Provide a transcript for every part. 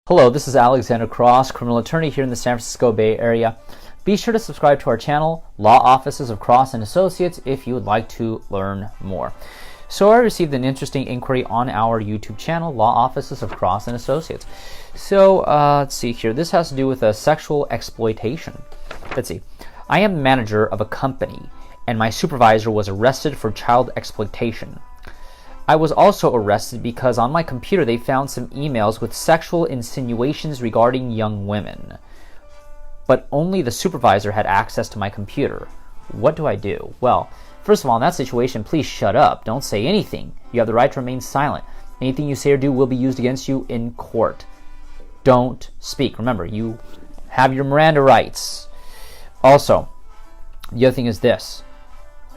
Hello, this is Alexander Cross, criminal attorney here in the San Francisco Bay Area. Be sure to subscribe to our channel, Law Offices of Cross and Associates, if you would like to learn more. So I received an interesting inquiry on our YouTube channel, Law Offices of Cross and Associates. So let's see here. This has to do with sexual exploitation. Let's see. I am the manager of a company, and my supervisor was arrested for child exploitation. I was also arrested because on my computer they found some emails with sexual insinuations regarding young women. But only the supervisor had access to my computer. What do I do? Well, first of all, in that situation, please shut up. Don't say anything. You have the right to remain silent. Anything you say or do will be used against you in court. Don't speak. Remember, you have your Miranda rights. Also, the other thing is this.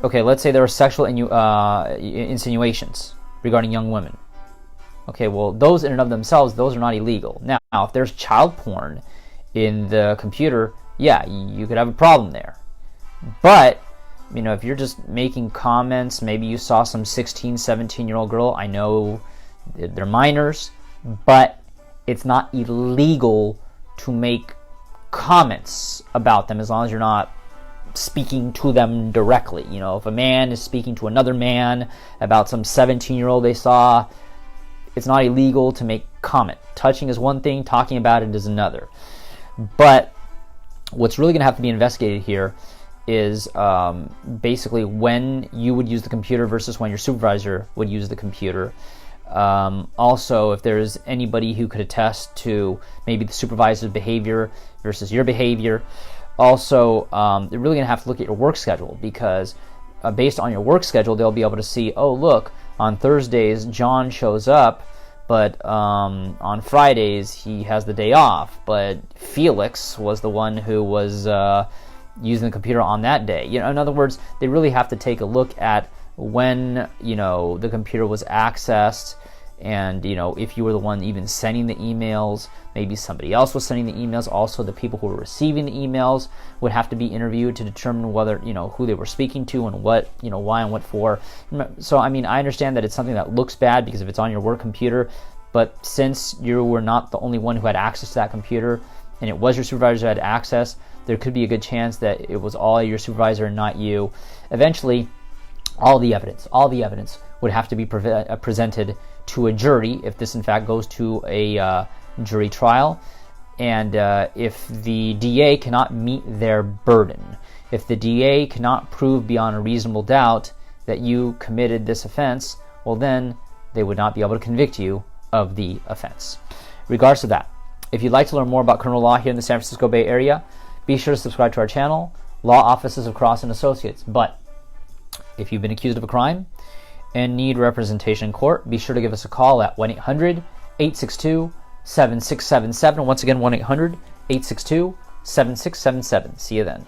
Okay, let's say there are sexual insinuations regarding young women. Okay, well, those in and of themselves, those are not illegal. Now, if there's child porn in the computer, yeah, you could have a problem there. But, you know, if you're just making comments, maybe you saw some 16, 17-year-old girl, I know they're minors, but it's not illegal to make comments about them as long as you're not speaking to them directly. You know, if a man is speaking to another man about some 17-year-old they saw, it's not illegal to make comment. Touching is one thing, talking about it is another. But what's really going to have to be investigated here is basically when you would use the computer versus when your supervisor would use the computer. Also, if there's anybody who could attest to maybe the supervisor's behavior versus your behavior. Also, they're really going to have to look at your work schedule, because based on your work schedule, they'll be able to see, oh, look, on Thursdays, John shows up, but on Fridays, he has the day off. But Felix was the one who was using the computer on that day. You know, in other words, they really have to take a look at when, you know, the computer was accessed, and, you know, if you were the one even sending the emails, maybe somebody else was sending the emails. Also, the people who were receiving the emails would have to be interviewed to determine whether, you know, who they were speaking to and what, you know, why and what for. So, I mean, I understand that it's something that looks bad because if it's on your work computer, but since you were not the only one who had access to that computer, and it was your supervisor who had access, there could be a good chance that it was all your supervisor and not you. Eventually, all the evidence would have to be presented to a jury if this in fact goes to a jury trial, and if the DA cannot meet their burden, if the DA cannot prove beyond a reasonable doubt that you committed this offense, well, then they would not be able to convict you of the offense. Regards to that, if you'd like to learn more about criminal law here in the San Francisco Bay Area, be sure to subscribe to our channel, Law Offices of Cross and Associates. But if you've been accused of a crime and need representation in court, be sure to give us a call at 1-800-862-7677. Once again, 1-800-862-7677. See you then.